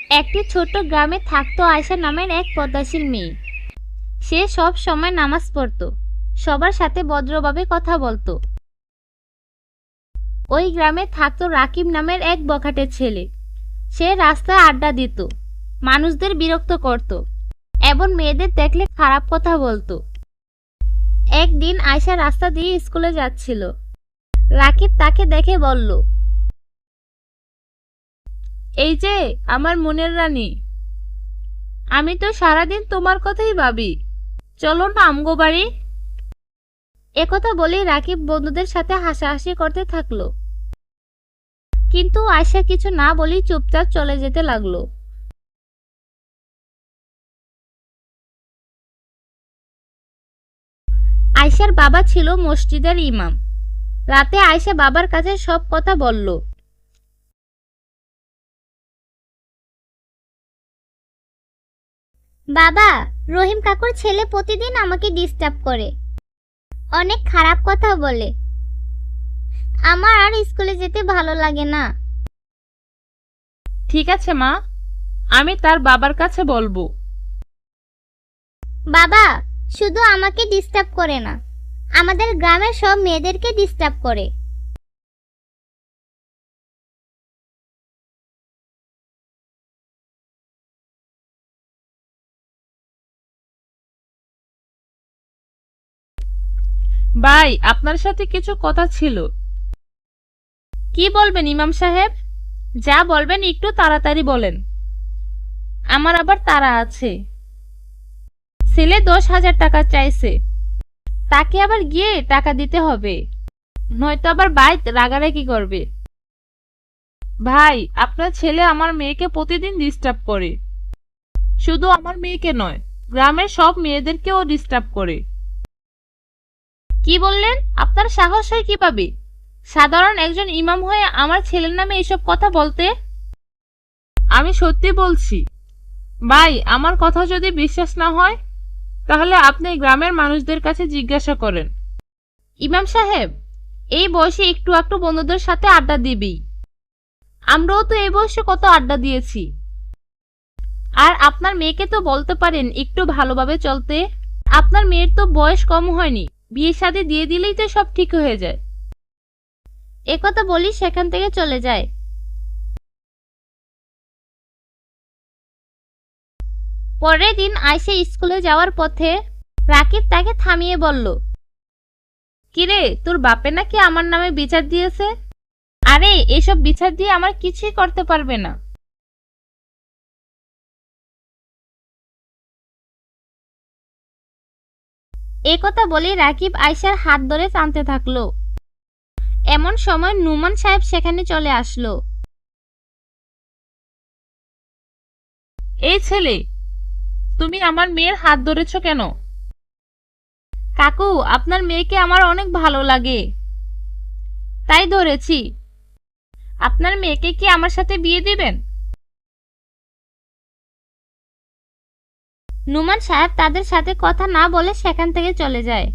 একটি ছোট্ট গ্রামে থাকতো আয়শা নামের এক পদ্মাশীল মেয়ে। সে সব সময় নামাজ পড়তো, সবার সাথে ভদ্রভাবে কথা বলতো। ওই গ্রামে থাকতো রাকিব নামের এক বখাটে ছেলে। সে রাস্তায় আড্ডা দিত, মানুষদের বিরক্ত করত এবং মেয়েদের দেখলে খারাপ কথা বলতো। একদিন আয়শা রাস্তা দিয়ে স্কুলে যাচ্ছিল। রাকিব তাকে দেখে বলল, এই যে আমার মনের রানী, আমি তো সারাদিন তোমার কথাই ভাবি, চলো না আমগো বাড়ি। একথা বলেই রাকিব বন্ধুদের সাথে হাসাহাসি করতে থাকলো, কিন্তু আয়শা কিছু না বলেই চুপচাপ চলে যেতে লাগলো। আয়শার বাবা ছিল মসজিদের ইমাম। রাতে আয়শা বাবার কাছে সব কথা বলল। বাবা, রহিম কাকুর ছেলে প্রতিদিন আমাকে ডিস্টার্ব করে, অনেক খারাপ কথা বলে। আমার আর স্কুলে যেতে ভালো লাগে না। ঠিক আছে মা, আমি তার বাবার কাছে বলবো। বাবা, শুধু আমাকে ডিস্টার্ব করে না, আমাদের গ্রামের সব মেয়েদেরকে ডিস্টার্ব করে। ভাই, আপনার সাথে কিছু কথা ছিল। কি বলবেন ইমাম সাহেব? যা বলবেন একটু তাড়াতাড়ি বলেন, আমার আবার তাড়া আছে। ছেলে 10,000 টাকা চাইছে, তাকে আবার গিয়ে টাকা দিতে হবে, নয়তো আবার ভাই রাগারাগি করবে। ভাই, আপনার ছেলে আমার মেয়েকে প্রতিদিন ডিস্টার্ব করে। শুধু আমার মেয়েকে নয়, গ্রামের সব মেয়েদেরকেও ডিস্টার্ব করে। কি বললেন? আপনার সাহস হয় কিভাবে সাধারণ একজন ইমাম হয়ে আমার ছেলের নামে এসব কথা বলতে? আমি সত্যি বলছি ভাই, আমার কথা যদি বিশ্বাস না হয় তাহলে আপনি গ্রামের মানুষদের কাছে জিজ্ঞাসা করেন। ইমাম সাহেব, এই বয়সে একটু একটু বন্ধুদের সাথে আড্ডা দিবি, আমরাও তো এই বয়সে কত আড্ডা দিয়েছি। আর আপনার মেয়েকে তো বলতে পারেন একটু ভালোভাবে চলতে। আপনার মেয়ের তো বয়স কম হয়নি, বিয়ে শাদী দিয়ে দিলেই তো সব ঠিক হয়ে যায়। একথা বলি সেখান থেকে চলে যায়। পরের দিন আয়শা স্কুলে যাওয়ার পথে রাকিব তাকে থামিয়ে বলল, কিরে, তোর বাপে নাকি আমার নামে বিচার দিয়েছে? আরে, এসব বিচার দিয়ে আমার কিছুই করতে পারবে না। একথা বলে রাকিব আয়শার হাত ধরে টানতে থাকলো। এমন সময় নুমান সাহেব সেখানে চলে আসলো। এই ছেলে, তুমি আমার মেয়ের হাত ধরেছো কেন? কাকু, আপনার মেয়েকে আমার অনেক ভালো লাগে, তাই ধরেছি। আপনার মেয়েকে কি আমার সাথে বিয়ে দিবেন? নুমান সাহেব তাদের সাথে কথা না বলে সেখান থেকে চলে যায়।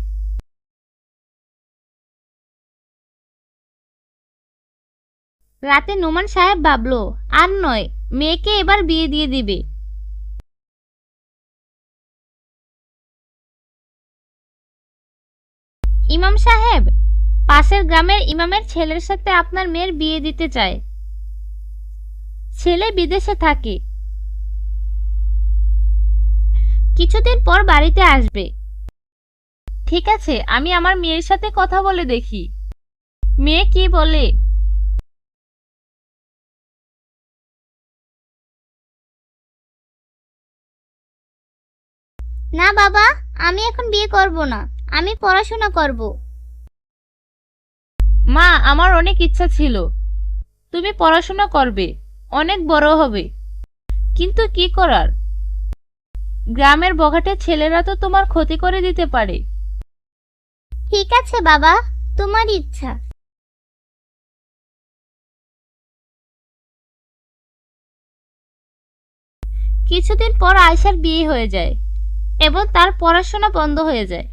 রাতে নুমান সাহেব ভাবলো, আর নয়, মেয়েকে এবার বিয়ে দিয়ে দিবে। ইমাম সাহেব, পাশের গ্রামের ইমামের ছেলের সাথে আপনার মেয়ের বিয়ে দিতে চায়। ছেলে বিদেশে থাকে, কিছুদিন পর বাড়িতে আসবে। ঠিক আছে, আমি আমার মেয়ের সাথে কথা বলে দেখি। মেয়ে কি বলে? না বাবা, আমি এখন বিয়ে করব না, আমি পড়াশোনা করব। মা, আমার অনেক ইচ্ছা ছিল তুমি পড়াশোনা করবে, অনেক বড় হবে, কিন্তু কি করার, গ্রামের বখাটে ছেলেরা তো তোমার ক্ষতি করে দিতে পারে। ঠিক আছে বাবা, তোমার ইচ্ছা। কিছুদিন পর আয়শার বিয়ে হয়ে যায় এবং তার পড়াশোনা বন্ধ হয়ে যায়।